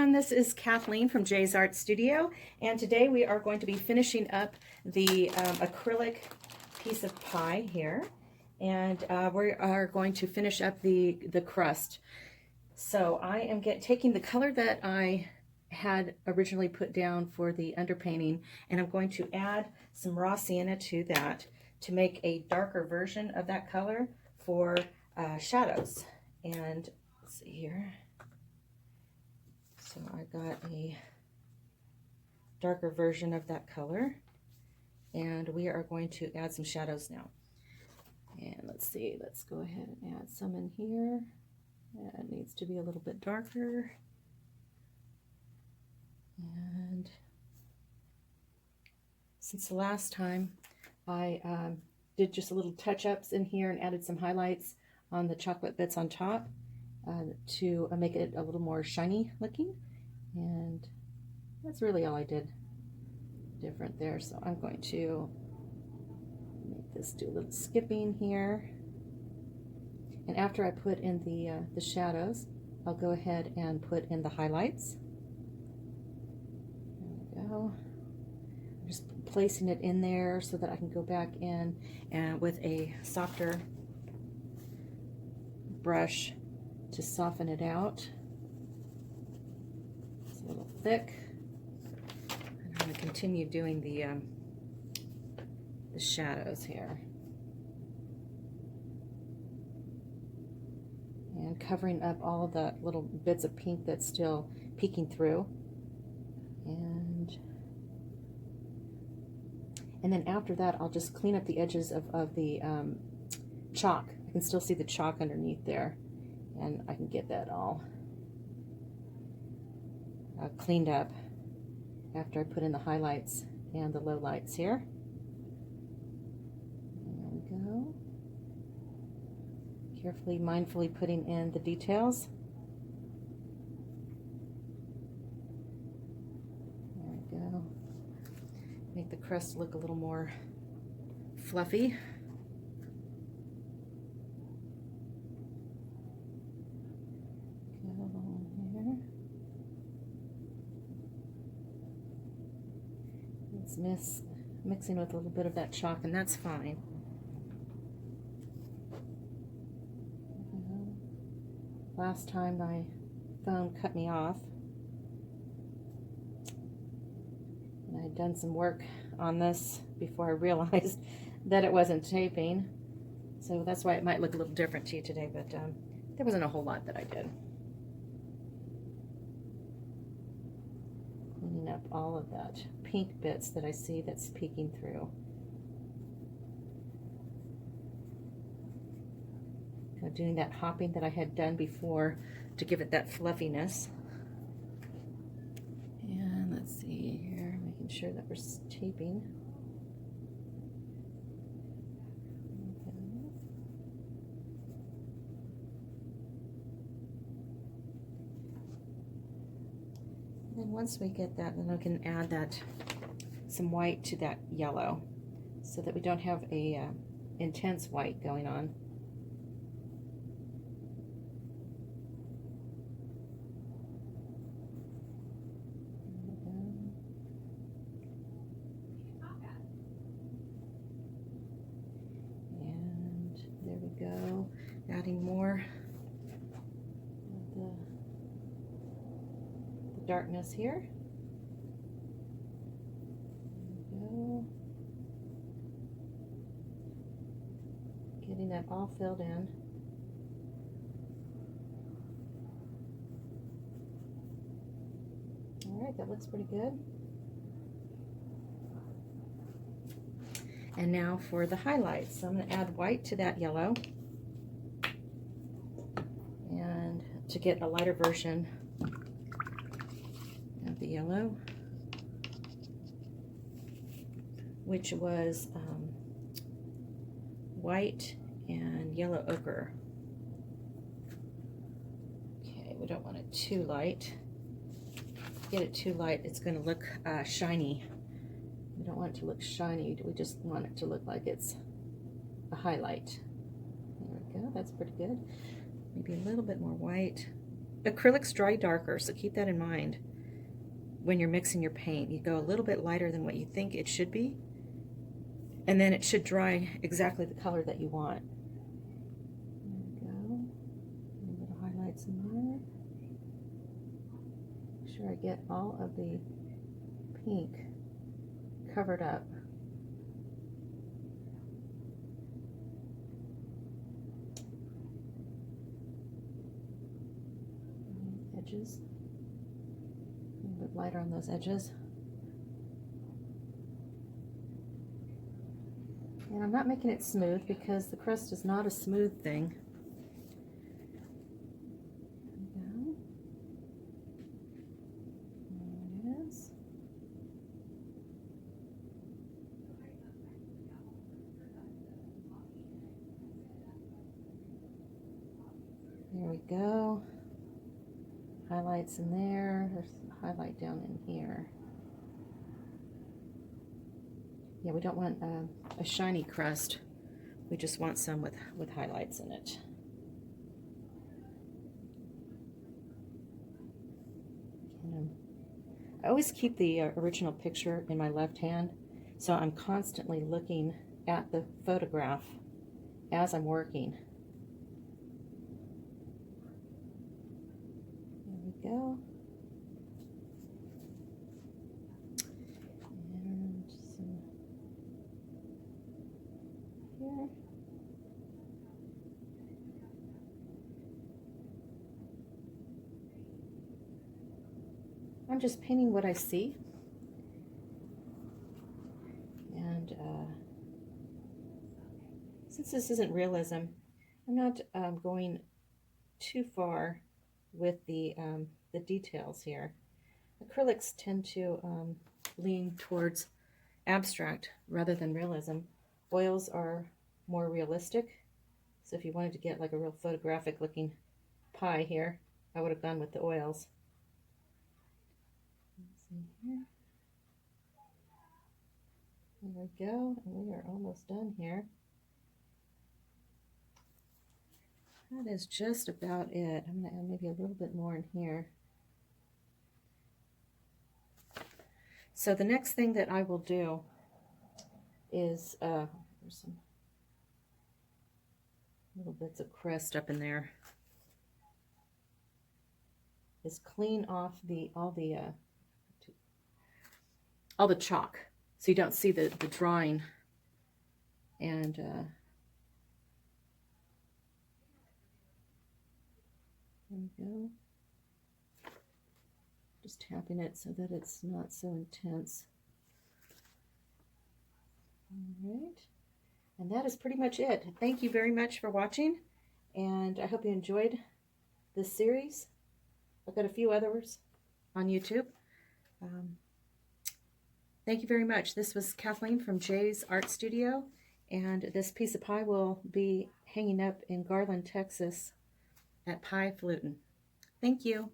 everyone, this is Kathleen from Jay's Art Studio, and today we are going to be finishing up the acrylic piece of pie here, and we are going to finish up the crust. So I am taking the color that I had originally put down for the underpainting, and I'm going to add some raw sienna to that to make a darker version of that color for shadows. And let's see here. So I got a darker version of that color, and we are going to add some shadows now. And let's see, let's go ahead and add some in here. It needs to be a little bit darker. And since the last time I did just a little touch-ups in here and added some highlights on the chocolate bits on top to make it a little more shiny looking, and that's really all I did different there. So I'm going to make this do a little skipping here, and after I put in the shadows, I'll go ahead and put in the highlights. There we go. I'm just placing it in there so that I can go back in and with a softer brush to soften it out. It's a little thick. I'm going to continue doing the shadows here, and covering up all of the little bits of pink that's still peeking through. And then after that, I'll just clean up the edges of the chalk. I can still see the chalk underneath there, and I can get that all cleaned up after I put in the highlights and the lowlights here. There we go. Carefully, mindfully putting in the details. There we go. Make the crust look a little more fluffy. It's mixing with a little bit of that chalk, and that's fine. Last time my phone cut me off, and I had done some work on this before I realized that it wasn't taping, so that's why it might look a little different to you today, but there wasn't a whole lot that I did. Cleaning up all of that pink bits that I see that's peeking through. Kind of doing that hopping that I had done before to give it that fluffiness. And let's see here, making sure that we're taping. And once we get that, then I can add some white to that yellow so that we don't have a intense white going on. And there we go, adding more of the darkness here. There we go. Getting that all filled in. All right, that looks pretty good. And now for the highlights. So I'm going to add white to that yellow, and to get a lighter version of the yellow, which was white and yellow ochre. Okay, we don't want it too light. Get it too light, it's going to look shiny. We don't want it to look shiny, we just want it to look like it's a highlight. There we go, that's pretty good. Maybe a little bit more white. acrylics dry darker, so keep that in mind when you're mixing your paint. You go a little bit lighter than what you think it should be, and then it should dry exactly the color that you want. There we go. A little bit of highlights in there. Make sure I get all of the pink covered up. Edges. A little bit lighter on those edges. And I'm not making it smooth because the crust is not a smooth thing. There we go. There it is. There we go. Highlights in there. There's a highlight down in here. Yeah, we don't want a shiny crust. We just want some with highlights in it. I always keep the original picture in my left hand, so I'm constantly looking at the photograph as I'm working. There we go. And some here. I'm just painting what I see. And since this isn't realism, I'm not going too far with the details here. Acrylics tend to lean towards abstract rather than realism. Oils are more realistic. So if you wanted to get like a real photographic looking pie here, I would have gone with the oils. Let's see here. There we go, and we are almost done here. That is just about it. I'm going to add maybe a little bit more in here. So the next thing that I will do is, there's some little bits of crust up in there, is clean off all the chalk, so you don't see the drawing. And there we go. Just tapping it so that it's not so intense. All right. And that is pretty much it. Thank you very much for watching, and I hope you enjoyed this series. I've got a few others on YouTube. Thank you very much. This was Kathleen from Jay's Art Studio, and this piece of pie will be hanging up in Garland, Texas at Pie Flutin'. Thank you.